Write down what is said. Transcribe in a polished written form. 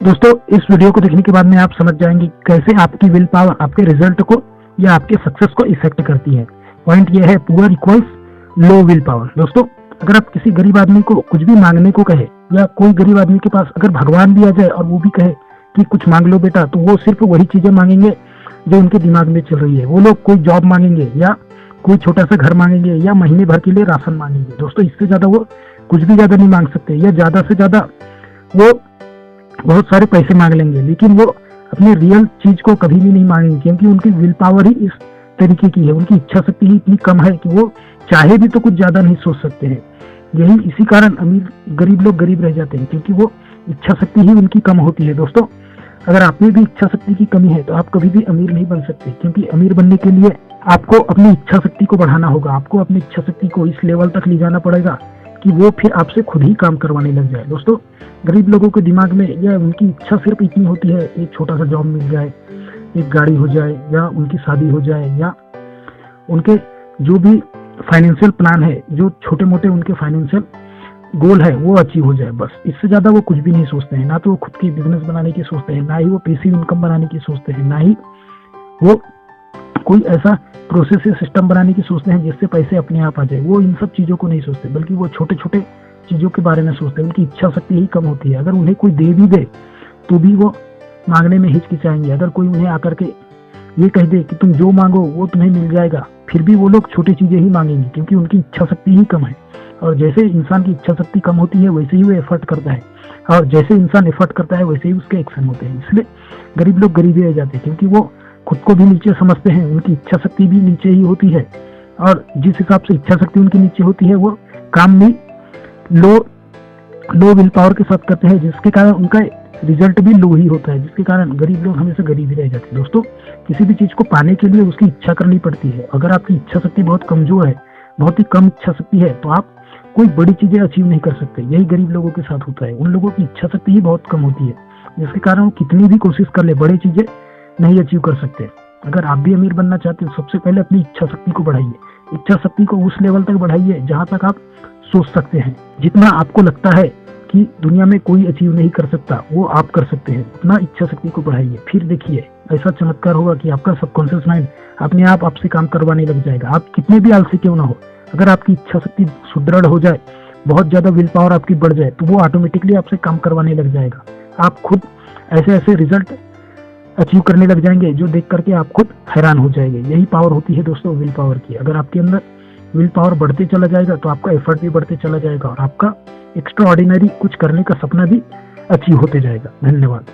दोस्तों, इस वीडियो को देखने के बाद में आप समझ जाएंगे कैसे आपकी विल पावर आपके रिजल्ट को या आपके सक्सेस को इफेक्ट करती है। पॉइंट यह है, poor equals low will power. दोस्तों, अगर आप किसी गरीब आदमी को कुछ भी मांगने को कहे या कोई गरीब आदमी के पास अगर भगवान भी आ जाए और वो भी कहे कि कुछ मांग लो बेटा, तो वो सिर्फ वही चीजें मांगेंगे जो उनके दिमाग में चल रही है। वो लोग कोई जॉब मांगेंगे या कोई छोटा सा घर मांगेंगे या महीने भर के लिए राशन मांगेंगे। दोस्तों, इससे ज्यादा वो कुछ भी ज्यादा नहीं मांग सकते, या ज्यादा से ज्यादा वो बहुत सारे पैसे मांग लेंगे, लेकिन वो अपने रियल चीज को कभी भी नहीं मांगेंगे, क्योंकि उनकी विल पावर ही इस तरीके की है, उनकी इच्छा शक्ति ही इतनी कम है कि वो चाहे भी तो कुछ ज्यादा नहीं सोच सकते हैं। यही इसी कारण गरीब लोग गरीब रह जाते हैं, क्योंकि वो इच्छा शक्ति ही उनकी कम होती है। दोस्तों, अगर आप में भी इच्छा शक्ति की कमी है तो आप कभी भी अमीर नहीं बन सकते, क्योंकि अमीर बनने के लिए आपको अपनी इच्छा शक्ति को बढ़ाना होगा। आपको अपनी इच्छा शक्ति को इस लेवल तक ले जाना पड़ेगा कि वो फिर आपसे खुद ही काम करवाने लग जाए। दोस्तों, गरीब लोगों के दिमाग में या उनकी इच्छा सिर्फ इतनी होती है, एक छोटा सा जॉब मिल जाए, एक गाड़ी हो जाए, या उनकी शादी हो जाए, या उनके जो भी फाइनेंशियल प्लान है, जो छोटे मोटे उनके फाइनेंशियल गोल है, वो अचीव हो जाए। बस इससे ज्यादा वो कुछ भी नहीं सोचते हैं। ना तो वो खुद की बिजनेस बनाने की सोचते हैं, ना ही वो पैसिव इनकम बनाने की सोचते हैं, ना ही वो कोई ऐसा प्रोसेस या सिस्टम बनाने की सोचते हैं जिससे पैसे अपने आप आ जाए। वो इन सब चीजों को नहीं सोचते, बल्कि वो छोटे छोटे चीजों के बारे में सोचते हैं। उनकी इच्छा शक्ति ही कम होती है। अगर उन्हें कोई दे भी दे तो भी वो मांगने में हिचकिचाएंगे। अगर कोई उन्हें आकर के ये कह दे कि तुम जो मांगो वो तुम्हें मिल जाएगा, फिर भी वो लोग छोटी चीजें ही मांगेंगे, क्योंकि उनकी इच्छा शक्ति ही कम है। और जैसे इंसान की इच्छा शक्ति कम होती है, वैसे ही वो एफर्ट करता है, और जैसे इंसान एफर्ट करता है वैसे ही उसके एक्शन होते हैं। इसलिए गरीब लोग गरीब ही रह जाते हैं, क्योंकि वो खुद को भी नीचे समझते हैं, उनकी इच्छा शक्ति भी नीचे ही होती है, और जिस हिसाब से इच्छा शक्ति उनकी नीचे होती है, वो काम भी लो विल पावर के साथ करते हैं, जिसके कारण उनका रिजल्ट भी लो ही होता है, जिसके कारण गरीब लोग हमेशा गरीब ही रह जाते हैं। दोस्तों, किसी भी चीज को पाने के लिए उसकी इच्छा करनी पड़ती है। अगर आपकी इच्छा शक्ति बहुत कमजोर है, बहुत ही कम इच्छा शक्ति है, तो आप कोई बड़ी चीजें अचीव नहीं कर सकते। यही गरीब लोगों के साथ होता है। उन लोगों की इच्छा शक्ति ही बहुत कम होती है, जिसके कारण वो कितनी भी कोशिश कर ले, बड़ी चीजें नहीं अचीव कर सकते। अगर आप भी अमीर बनना चाहते हो, सबसे पहले अपनी इच्छा शक्ति को बढ़ाइए। इच्छा शक्ति को उस लेवल तक बढ़ाइए जहां तक आप सोच सकते हैं। जितना आपको लगता है कि दुनिया में कोई अचीव नहीं कर सकता, वो आप कर सकते हैं। उतना इच्छा शक्ति को बढ़ाइए, फिर देखिए ऐसा चमत्कार होगा कि आपका सबकॉन्शियस माइंड अपने आप आपसे काम करवाने लग जाएगा। आप कितने भी आलसी क्यों ना हो, अगर आपकी इच्छा शक्ति सुदृढ़ हो जाए, बहुत ज्यादा विल पावर आपकी बढ़ जाए, तो वो ऑटोमेटिकली आपसे काम करवाने लग जाएगा। आप खुद ऐसे ऐसे रिजल्ट अचीव करने लग जाएंगे जो देख करके आप खुद हैरान हो जाएंगे। यही पावर होती है दोस्तों विल पावर की। अगर आपके अंदर विल पावर बढ़ते चला जाएगा तो आपका एफर्ट भी बढ़ते चला जाएगा, और आपका एक्स्ट्रा ऑर्डिनरी कुछ करने का सपना भी अचीव होते जाएगा। धन्यवाद।